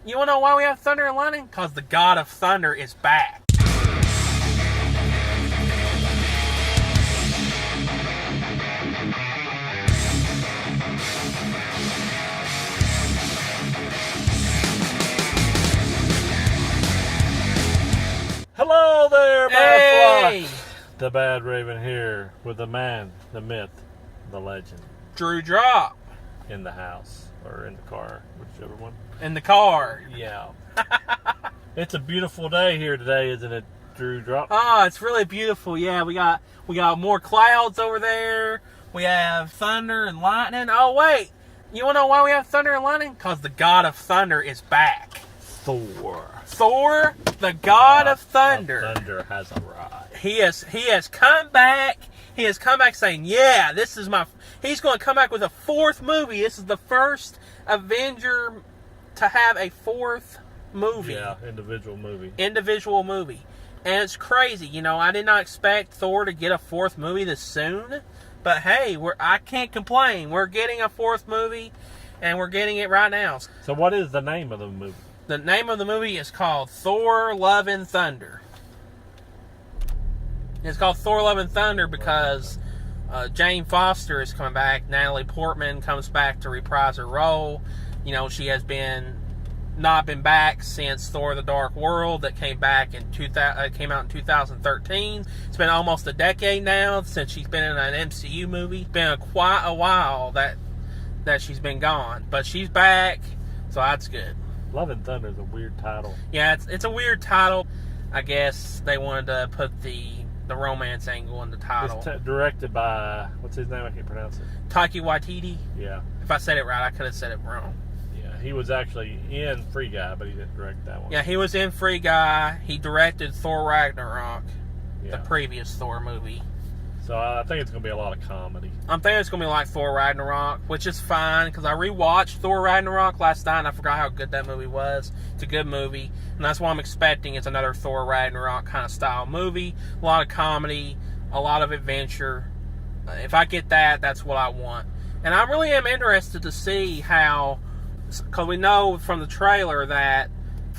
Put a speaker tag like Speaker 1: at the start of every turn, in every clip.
Speaker 1: You want to know why we have thunder and lightning? Because the God of Thunder is back.
Speaker 2: Hello there, my
Speaker 1: Hey!
Speaker 2: flock. The Badraven here with the man, the myth, the legend
Speaker 1: Drew Drop
Speaker 2: in the house or in the car, whichever one.
Speaker 1: in the car.
Speaker 2: Yeah. It's a beautiful day here today, isn't it, Drew Drop?
Speaker 1: Oh, it's really beautiful. Yeah, we got more clouds over there. We have thunder and lightning. Oh, wait. You want to know why we have thunder and lightning? Because the God of Thunder is back.
Speaker 2: Thor.
Speaker 1: Thor, the God of Thunder.
Speaker 2: Thunder has arrived.
Speaker 1: He has come back. He has come back saying, yeah, this is my... He's going to come back with a fourth movie. This is the first Avenger to have a fourth movie.
Speaker 2: Yeah, individual movie.
Speaker 1: And it's crazy. You know, I did not expect Thor to get a fourth movie this soon. But hey, I can't complain. We're getting a fourth movie, and we're getting it right now.
Speaker 2: So what is the name of the movie?
Speaker 1: The name of the movie is called Thor, Love and Thunder. It's called Thor, Love and Thunder because Jane Foster is coming back. Natalie Portman comes back to reprise her role. You know, she has not been back since Thor: The Dark World that came back in came out in 2013. It's been almost a decade now since she's been in an MCU movie. It's been quite a while that she's been gone, but she's back, so that's good.
Speaker 2: Love and Thunder is a weird title.
Speaker 1: Yeah, it's a weird title. I guess they wanted to put the romance angle in the title.
Speaker 2: It's directed by, what's his name? I can't pronounce it.
Speaker 1: Taika Waititi.
Speaker 2: Yeah.
Speaker 1: If I said it right, I could have said it wrong.
Speaker 2: Yeah, he was actually in Free Guy, but he didn't direct that one.
Speaker 1: Yeah, he was in Free Guy. He directed Thor Ragnarok,
Speaker 2: Yeah.
Speaker 1: the previous Thor movie.
Speaker 2: So I think it's going to be a lot of comedy.
Speaker 1: I'm thinking it's going to be like Thor Ragnarok, which is fine, because I rewatched Thor Ragnarok last night, and I forgot how good that movie was. It's a good movie, and that's what I'm expecting. It's another Thor Ragnarok kind of style movie. A lot of comedy, a lot of adventure. If I get that, that's what I want. And I really am interested to see how, because we know from the trailer that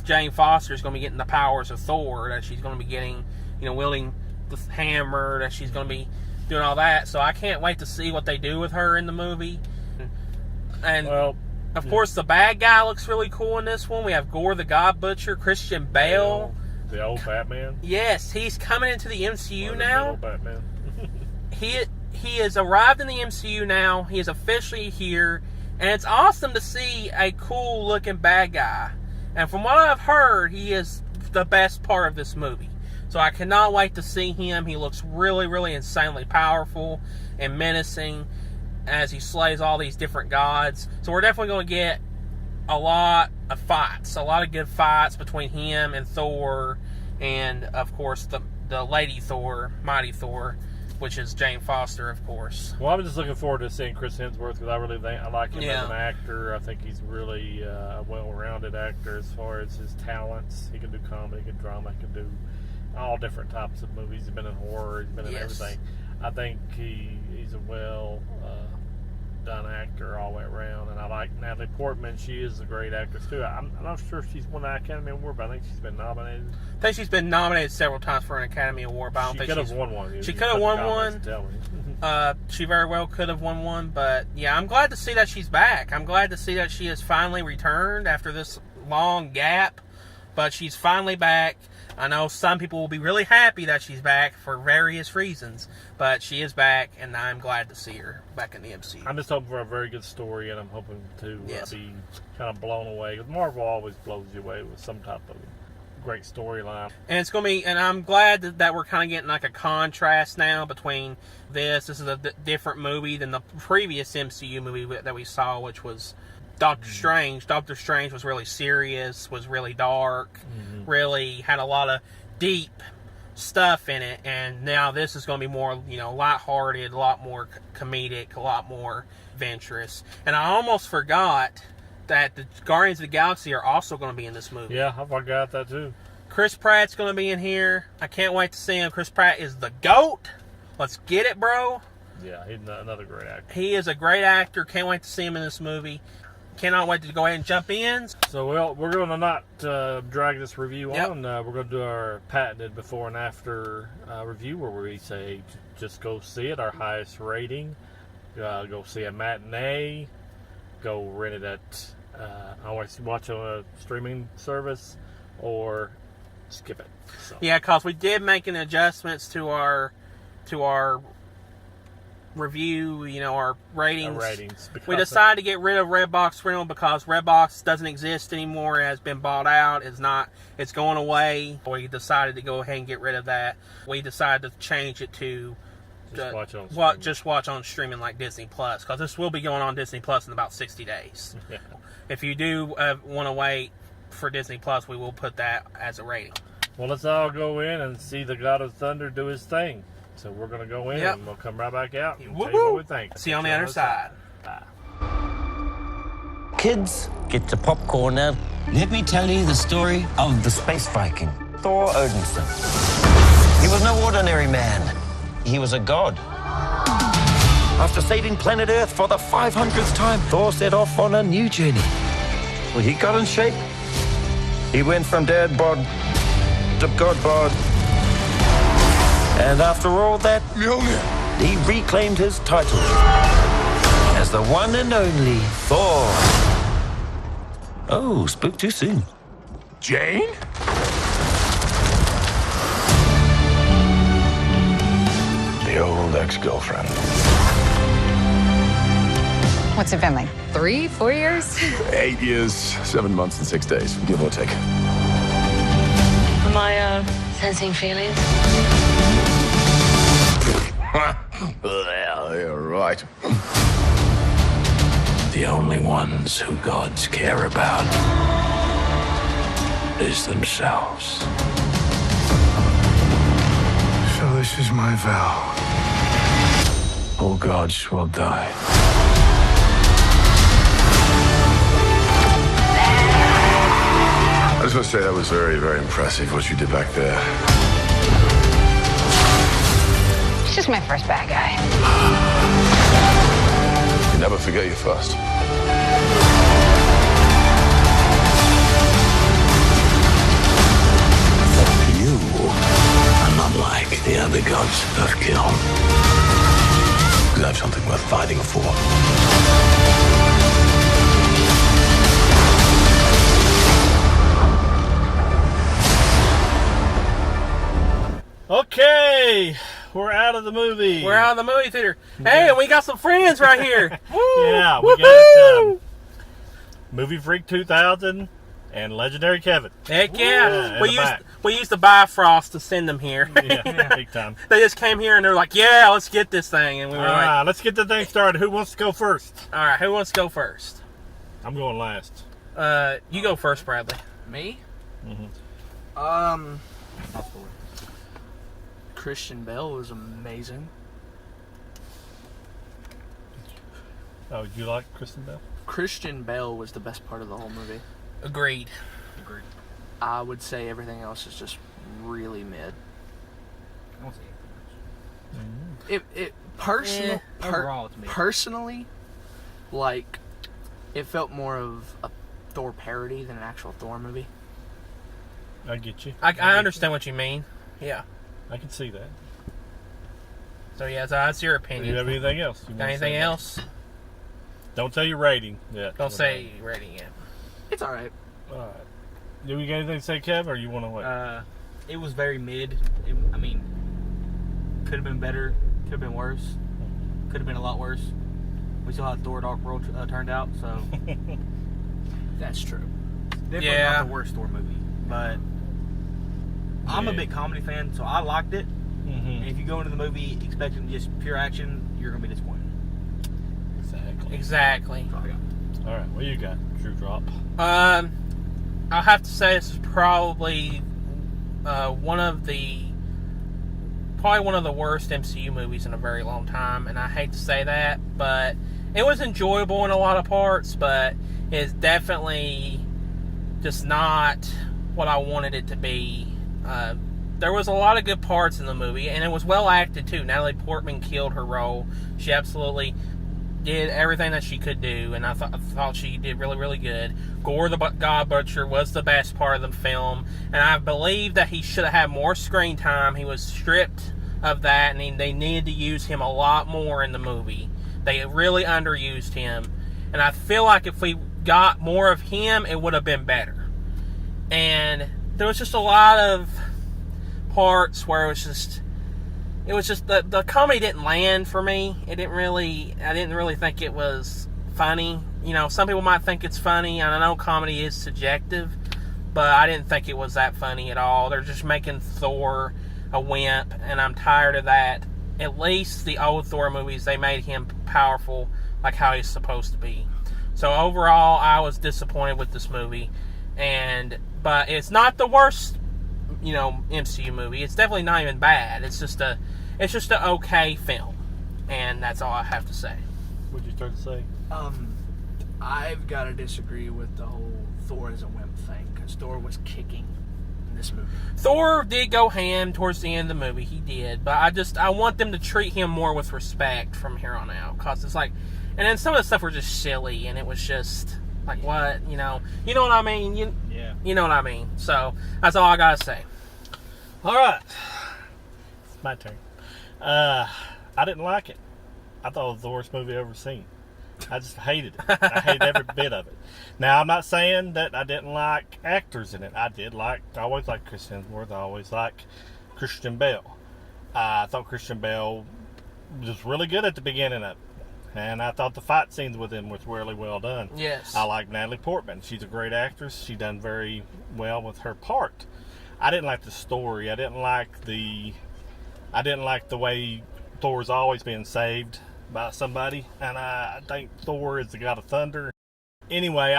Speaker 1: Jane Foster is going to be getting the powers of Thor, that she's going to be getting, wielding the hammer, that she's going to be doing all that. So I can't wait to see what they do with her in the movie. And of course, the bad guy looks really cool in this one. We have Gore the God Butcher, Christian Bale.
Speaker 2: The old Batman.
Speaker 1: Yes, he's coming into the MCU now.
Speaker 2: Old Batman.
Speaker 1: He has arrived in the MCU now. He is officially here. And it's awesome to see a cool looking bad guy. And from what I've heard, he is the best part of this movie. So I cannot wait to see him. He looks really, really insanely powerful and menacing as he slays all these different gods. So we're definitely going to get a lot of fights. A lot of good fights between him and Thor. And, of course, the Lady Thor, Mighty Thor, which is Jane Foster, of course.
Speaker 2: Well, I'm just looking forward to seeing Chris Hemsworth because I really think I like him as an actor. I think he's really a well-rounded actor as far as his talents. He can do comedy, he can drama, he can do all different types of movies. He's been in horror, he's been in everything. I think he's a well done actor all the way around, and I like Natalie Portman. She is a great actress too. I'm not sure if she's won an Academy Award, but I think she's been nominated.
Speaker 1: I think she's been nominated several times for an Academy Award, but I don't think
Speaker 2: she could have won one.
Speaker 1: She could have won one. She very well could have won one, but yeah, I'm glad to see that she's back. I'm glad to see that she has finally returned after this long gap, but she's finally back. I know some people will be really happy that she's back for various reasons, but she is back, and I'm glad to see her back in the MCU.
Speaker 2: I'm just hoping for a very good story, and I'm hoping to be kind of blown away. Because Marvel always blows you away with some type of great storyline.
Speaker 1: And it's going to be, and I'm glad that we're kind of getting like a contrast now between this. This is a different movie than the previous MCU movie that we saw, which was Doctor Strange. Doctor Strange was really serious, was really dark, really had a lot of deep stuff in it, and now this is going to be more, lighthearted, a lot more comedic, a lot more adventurous. And I almost forgot that the Guardians of the Galaxy are also going to be in this movie.
Speaker 2: Yeah, I forgot that too.
Speaker 1: Chris Pratt's going to be in here. I can't wait to see him. Chris Pratt is the GOAT. Let's get it, bro.
Speaker 2: Yeah, he's another great actor.
Speaker 1: He is a great actor. Can't wait to see him in this movie. cannot wait to go ahead and jump in.
Speaker 2: So we're going to not drag this review
Speaker 1: Yep.
Speaker 2: on. We're going to do our patented before and after review where we say just go see it, our highest rating. Go see a matinee. Go rent it at always watch on a streaming service or skip it. So.
Speaker 1: Yeah, because we did make an adjustments to our review, our ratings. We decided to get rid of Redbox Rental because Redbox doesn't exist anymore. It has been bought out. It's going away. We decided to go ahead and get rid of that. We decided to change it to just watch on streaming like Disney Plus, because this will be going on Disney Plus in about 60 days.
Speaker 2: Yeah.
Speaker 1: If you do want to wait for Disney Plus, we will put that as a rating.
Speaker 2: Well, let's all go in and see the God of Thunder do his thing. So we're going to go in and we'll come right back out and tell you what we think.
Speaker 1: See you on the other side.
Speaker 2: Bye.
Speaker 3: Kids, get your popcorn now. Let me tell you the story of the space Viking, Thor Odinson. He was no ordinary man. He was a god. After saving planet Earth for the 500th time, Thor set off on a new journey. Well, he got in shape. He went from dad bod to god bod. And after all that, he reclaimed his title as the one and only Thor. Oh, spoke too soon.
Speaker 4: Jane? The old ex-girlfriend.
Speaker 5: What's it been, like 3, 4 years?
Speaker 4: 8 years, 7 months, and 6 days, give or take.
Speaker 6: Am I sensing feelings?
Speaker 4: Well, you're right. The only ones who gods care about is themselves. So this is my vow. All gods will die. I just want to say that was very, very impressive what you did back there.
Speaker 5: He's just my first bad guy.
Speaker 4: You never forget your first. You are not like the other gods that kill. Because I have something worth fighting for.
Speaker 2: Okay, we're out of the movie.
Speaker 1: We're out of the movie theater. Hey, and we got some friends right here. Woo!
Speaker 2: Yeah, we got Movie Freak 2000 and Legendary Kevin.
Speaker 1: Heck yeah.
Speaker 2: Yeah,
Speaker 1: we used to buy Frost to send them here.
Speaker 2: Yeah, big time.
Speaker 1: They just came here and they're like, yeah, let's get this thing. And we were like,
Speaker 2: let's get the thing started. Who wants to go first?
Speaker 1: all right, who wants to go first?
Speaker 2: I'm going last.
Speaker 1: You go first, Bradley.
Speaker 7: Me?
Speaker 2: Mm-hmm.
Speaker 7: Christian Bale was amazing.
Speaker 2: Oh, you like Kristen Bell?
Speaker 7: Christian Bale was the best part of the whole movie.
Speaker 1: Agreed.
Speaker 7: I would say everything else is just really mid.
Speaker 8: I won't say anything much. Overall, it's mid.
Speaker 7: Personally, like, it felt more of a Thor parody than an actual Thor movie.
Speaker 2: I get you.
Speaker 1: I understand what you mean. Yeah.
Speaker 2: I can see that.
Speaker 1: So yeah, so that's your
Speaker 2: Do
Speaker 1: opinion.
Speaker 2: you have anything else? You
Speaker 1: Got
Speaker 2: wanna
Speaker 1: anything
Speaker 2: say?
Speaker 1: else?
Speaker 2: Don't tell your rating yet.
Speaker 1: Don't say rating yet.
Speaker 7: It's alright.
Speaker 2: All right. Do we got anything to say, Kev, or you want to wait?
Speaker 8: It was very mid. Could have been better. Could have been worse. Could have been a lot worse. We saw how Thor Dark World turned out, so
Speaker 7: That's true.
Speaker 8: definitely
Speaker 1: Yeah.
Speaker 8: not the worst Thor movie. But I'm a big comedy fan, so I liked it.
Speaker 2: Mm-hmm.
Speaker 8: And if you go into the movie expecting just pure action, you're gonna be disappointed.
Speaker 1: Exactly.
Speaker 8: That's all I got.
Speaker 2: All right. What you got, Drew Drop?
Speaker 1: I'll have to say this is probably one of the worst MCU movies in a very long time, and I hate to say that, but it was enjoyable in a lot of parts, but it's definitely just not what I wanted it to be. There was a lot of good parts in the movie, and it was well acted too. Natalie Portman killed her role. She absolutely did everything that she could do, and I thought she did really, really good. Gore the God Butcher was the best part of the film, and I believe that he should have had more screen time. He was stripped of that, and they needed to use him a lot more in the movie. They really underused him, and I feel like if we got more of him, it would have been better. And there was just a lot of parts where it was just the comedy didn't land for me. I didn't really think it was funny. You know, some people might think it's funny, and I know comedy is subjective, but I didn't think it was that funny at all. They're just making Thor a wimp, and I'm tired of that. At least the old Thor movies, they made him powerful like how he's supposed to be. So overall, I was disappointed with this movie, but it's not the worst, MCU movie. It's definitely not even bad. It's just an okay film, and that's all I have to say.
Speaker 2: What'd you start to say?
Speaker 7: I've got to disagree with the whole Thor is a wimp thing, because Thor was kicking in this movie.
Speaker 1: Thor did go ham towards the end of the movie. He did, but I want them to treat him more with respect from here on out, because it's like, and then some of the stuff were just silly, and it was just like, what, you know what I mean? You know what I mean. So that's all I gotta say.
Speaker 2: All right, it's my turn. I didn't like it. I thought it was the worst movie I've ever seen. I just hated it. I hated every bit of it. Now, I'm not saying that I didn't like actors in it. I always liked Chris Hemsworth. I always liked Christian Bale. I thought Christian Bale was really good at the beginning of it. And I thought the fight scenes with him was really well done.
Speaker 1: Yes.
Speaker 2: I like Natalie Portman. She's a great actress. She done very well with her part. I didn't like the story. I didn't like the way Thor's always being saved by somebody, and I think Thor is the god of thunder. Anyway,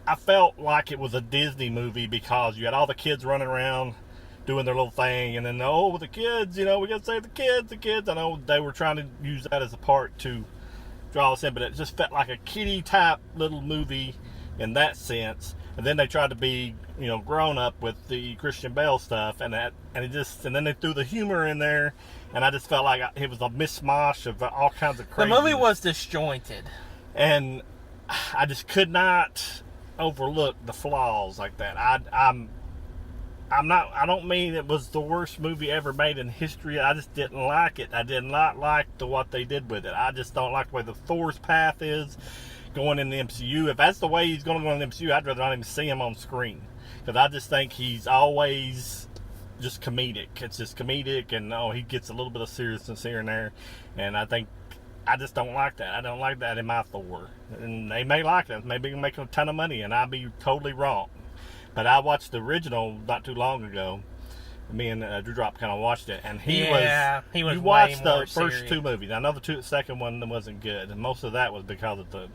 Speaker 2: I felt like it was a Disney movie because you had all the kids running around doing their little thing, and then the kids, we gotta save the kids. I know they were trying to use that as a part to draw us in, but it just felt like a kiddie type little movie in that sense. And then they tried to be, grown up with the Christian Bale stuff, and then they threw the humor in there, and I just felt like it was a mishmash of all kinds of crazy.
Speaker 1: The movie was disjointed,
Speaker 2: and I just could not overlook the flaws like that. I don't mean it was the worst movie ever made in history. I just didn't like it. I did not like what they did with it. I just don't like the way the Thor's path is going in the MCU. If that's the way he's going to go in the MCU, I'd rather not even see him on screen, because I just think he's always just comedic. It's just comedic, and he gets a little bit of seriousness here and there, and I just don't like that. I don't like that in my Thor. And they may like it. Maybe make a ton of money, and I'd be totally wrong. But I watched the original not too long ago. Me and Drew Drop kind of watched it, and he was. You watched the first two movies. I know the second one wasn't good, and most of that was because of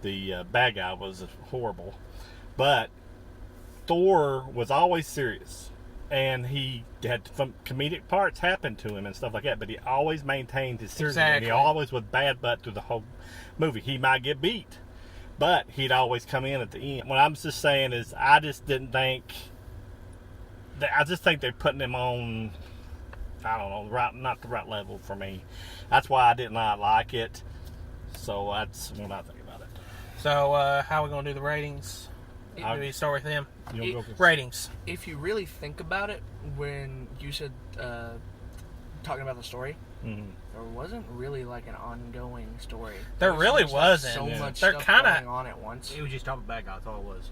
Speaker 2: the bad guy was horrible. But Thor was always serious, and he had some comedic parts happen to him and stuff like that, but he always maintained his seriousness.
Speaker 1: Exactly.
Speaker 2: And he always was bad butt through the whole movie. He might get beat, but he'd always come in at the end. What I'm just saying is, I just think they're putting him on, I don't know, not the right level for me. That's why I did not like it. So that's what I think about it.
Speaker 1: So, how are we going to do the ratings? Do we start with them? Ratings.
Speaker 7: If you really think about it, when you said talking about the story, there wasn't really like an ongoing story.
Speaker 1: There really wasn't.
Speaker 7: So much
Speaker 1: They're
Speaker 7: stuff
Speaker 1: kind
Speaker 7: going on at once.
Speaker 8: It was just talking bad guy. That's all it was.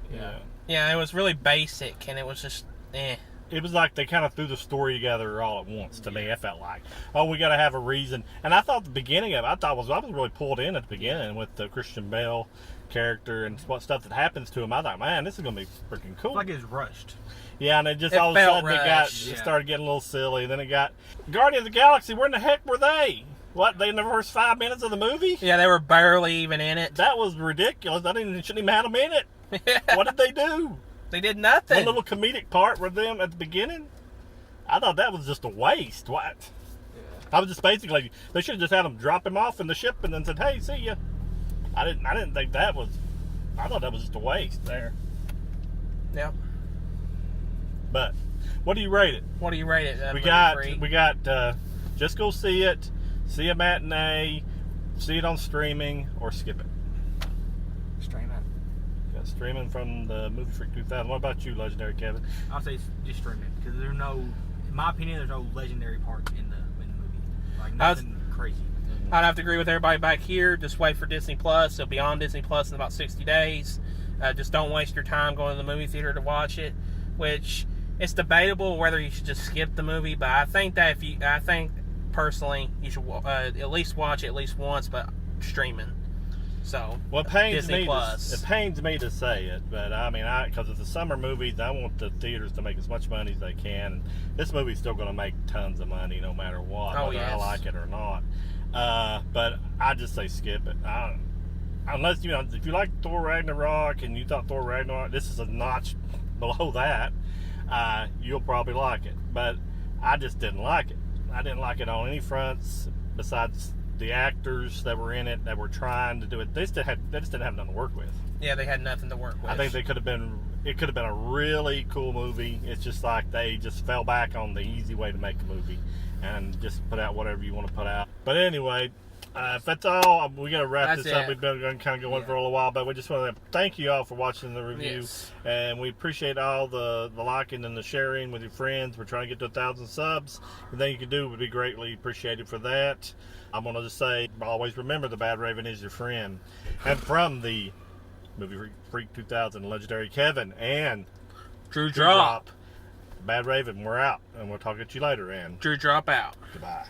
Speaker 1: Yeah, it was really basic, and it was just
Speaker 2: It was like they kind of threw the story together all at once to me. I felt like, we got to have a reason. And I thought the beginning of it, I was really pulled in at the beginning with the Christian Bale character and what stuff that happens to him. I thought, man, this is going to be freaking cool.
Speaker 8: It's like it was rushed.
Speaker 2: Yeah, and it just
Speaker 1: It
Speaker 2: all of a
Speaker 1: felt
Speaker 2: sudden it started getting a little silly. Then it got Guardians of the Galaxy. Where in the heck were they? What, they in the first 5 minutes of the movie?
Speaker 1: Yeah, they were barely even in it.
Speaker 2: That was ridiculous. Shouldn't even have them in it. What did they do?
Speaker 1: They did nothing.
Speaker 2: One little comedic part with them at the beginning. I thought that was just a waste. What? Yeah. I was just basically, they should have just had them drop him off in the ship and then said, "Hey, see ya." I didn't think that was. I thought that was just a waste there.
Speaker 1: Yeah.
Speaker 2: But what do you rate it?
Speaker 1: What do you rate it?
Speaker 2: We got. Just go see it. See a matinee. see it on streaming or skip it.
Speaker 7: Stream it.
Speaker 2: Yeah, streaming from the Movie Freak 2000. What about you, Legendary Kevin?
Speaker 8: I'll say just stream it because there's no, in my opinion, there's no legendary part in the movie. Like nothing crazy.
Speaker 1: I'd have to agree with everybody back here. Just wait for Disney Plus. It'll be on Disney Plus in about 60 days. Just don't waste your time going to the movie theater to watch it. Which it's debatable whether you should just skip the movie, but I think that personally you should at least watch it at least once, but streaming. So
Speaker 2: well, it pains
Speaker 1: Disney
Speaker 2: me.
Speaker 1: Plus.
Speaker 2: It pains me to say it, but I mean, because it's a summer movie, I want the theaters to make as much money as they can. This movie's still going to make tons of money, no matter what, whether I like it or not. But I just say skip it. Unless if you like Thor Ragnarok and you thought Thor Ragnarok, this is a notch below that, you'll probably like it. But I just didn't like it. I didn't like it on any fronts besides the actors that were in it that were trying to do it. They just didn't have nothing to work with.
Speaker 1: Yeah, they had nothing to work with.
Speaker 2: I think it could have been a really cool movie. It's just like they just fell back on the easy way to make a movie and just put out whatever you want to put out. But anyway, if that's all, we got to wrap this up. We've been kind of going for a little while, but we just want to thank you all for watching the review.
Speaker 1: Yes.
Speaker 2: And we appreciate all the liking and the sharing with your friends. We're trying to get to 1,000 subs. Anything you can do would be greatly appreciated for that. I'm going to just say, always remember the Badraven is your friend. And from the Movie Freak 2000, Legendary Kevin and
Speaker 1: Drew Drop.
Speaker 2: Badraven, we're out. And we'll talk to you later. And
Speaker 1: Drew Drop out.
Speaker 2: goodbye.